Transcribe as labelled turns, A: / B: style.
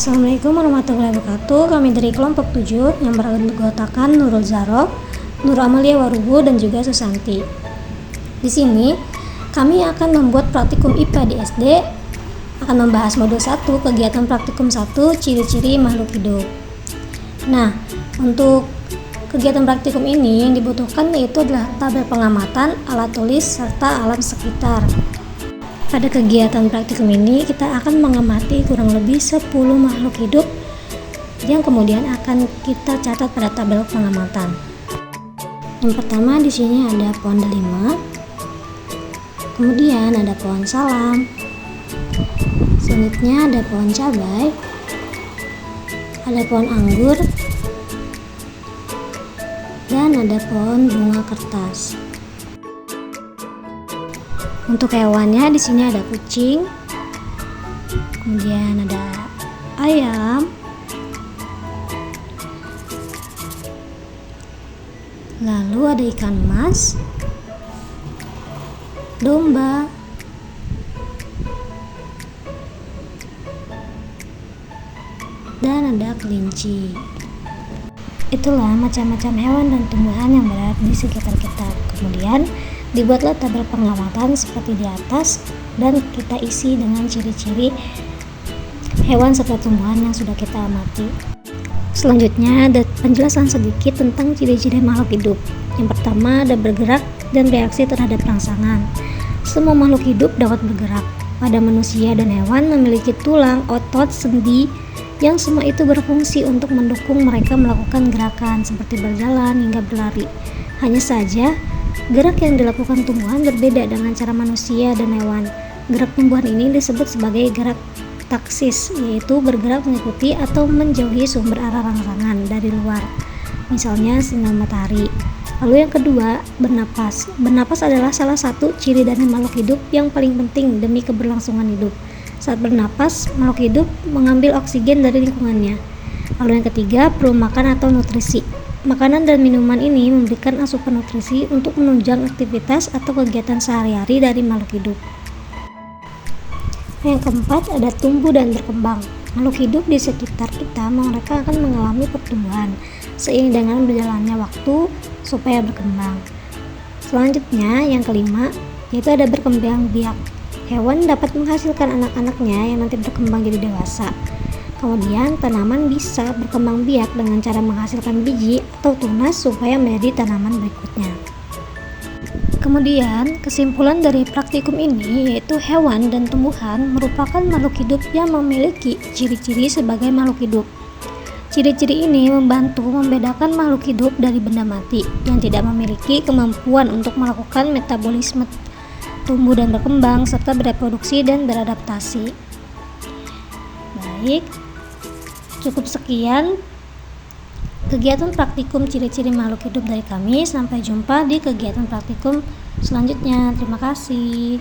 A: Assalamualaikum warahmatullahi wabarakatuh. Kami dari kelompok 7 yang beranggotakan Nurul Zaro, Nur Amalia Warubu, dan juga Susanti. Di sini kami akan membuat praktikum IPA di SD, akan membahas modul 1, kegiatan praktikum 1, ciri-ciri makhluk hidup. Nah, untuk kegiatan praktikum ini yang dibutuhkan yaitu adalah tabel pengamatan, alat tulis, serta alam sekitar. Pada kegiatan praktikum ini kita akan mengamati kurang lebih 10 makhluk hidup yang kemudian akan kita catat pada tabel pengamatan. Yang pertama di sini ada pohon delima, kemudian ada pohon salam, selanjutnya ada pohon cabai, ada pohon anggur, dan ada pohon bunga kertas. Untuk hewannya di sini ada kucing, kemudian ada ayam, lalu ada ikan mas, domba, dan ada kelinci. Itulah macam-macam hewan dan tumbuhan yang berada di sekitar kita. Kemudian dibuatlah tabel pengamatan seperti di atas dan kita isi dengan ciri-ciri hewan serta tumbuhan yang sudah kita amati. Selanjutnya ada penjelasan sedikit tentang ciri-ciri makhluk hidup. Yang pertama ada bergerak dan reaksi terhadap rangsangan. Semua makhluk hidup dapat bergerak. Pada manusia dan hewan memiliki tulang, otot, sendi yang semua itu berfungsi untuk mendukung mereka melakukan gerakan seperti berjalan hingga berlari. Hanya saja gerak yang dilakukan tumbuhan berbeda dengan cara manusia dan hewan. Gerak tumbuhan ini disebut sebagai gerak taksis, yaitu bergerak mengikuti atau menjauhi sumber arah rangsangan dari luar, misalnya sinar matahari. Lalu yang kedua, bernapas. Bernapas adalah salah satu ciri dari makhluk hidup yang paling penting demi keberlangsungan hidup. Saat bernapas, makhluk hidup mengambil oksigen dari lingkungannya. Lalu yang ketiga, perlu makan atau nutrisi. Makanan dan minuman ini memberikan asupan nutrisi untuk menunjang aktivitas atau kegiatan sehari-hari dari makhluk hidup. Yang keempat, ada tumbuh dan berkembang. Makhluk hidup di sekitar kita mereka akan mengalami pertumbuhan seiring dengan berjalannya waktu supaya berkembang. Selanjutnya, yang kelima, yaitu ada berkembang biak. Hewan dapat menghasilkan anak-anaknya yang nanti berkembang jadi dewasa. Kemudian tanaman bisa berkembang biak dengan cara menghasilkan biji atau tunas supaya menjadi tanaman berikutnya. Kemudian kesimpulan dari praktikum ini yaitu hewan dan tumbuhan merupakan makhluk hidup yang memiliki ciri-ciri sebagai makhluk hidup. Ciri-ciri ini membantu membedakan makhluk hidup dari benda mati yang tidak memiliki kemampuan untuk melakukan metabolisme, tumbuh dan berkembang, serta bereproduksi dan beradaptasi. Baik, cukup sekian kegiatan praktikum ciri-ciri makhluk hidup dari kami. Sampai jumpa di kegiatan praktikum selanjutnya. Terima kasih.